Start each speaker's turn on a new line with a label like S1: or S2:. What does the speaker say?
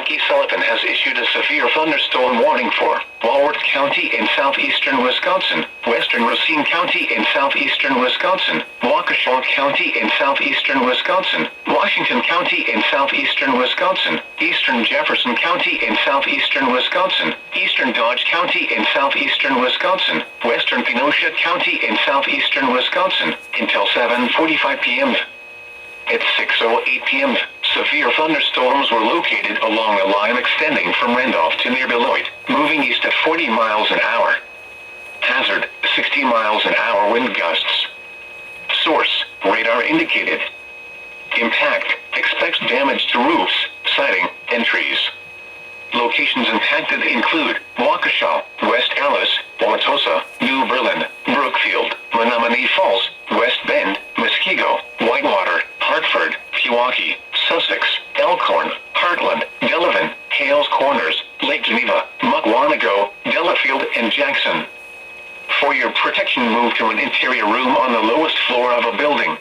S1: Milwaukee Sullivan has issued a severe thunderstorm warning for Walworth County in southeastern Wisconsin, western Racine County in southeastern Wisconsin, Waukesha County in southeastern Wisconsin, Washington County in southeastern Wisconsin, eastern Jefferson County in southeastern Wisconsin, eastern Dodge County in southeastern Wisconsin, western Kenosha County in southeastern Wisconsin, until 7:45 p.m. At 6:08 p.m., severe thunderstorms were located along a line extending from Randolph to near Beloit, moving east at 40 miles an hour. Hazard, 60 miles an hour wind gusts. Source, radar indicated. Impact, expects damage to roofs, siding, and trees. Locations impacted include Waukesha, West Allis, Wauwatosa, New Berlin, Brookfield, Menominee Falls, West Bend, Muskego, Whitewater, Hartford, Pewaukee, Sussex, Elkhorn, Heartland, Delavan, Hales Corners, Lake Geneva, Mukwonago, Delafield, and Jackson. For your protection, move to an interior room on the lowest floor of a building.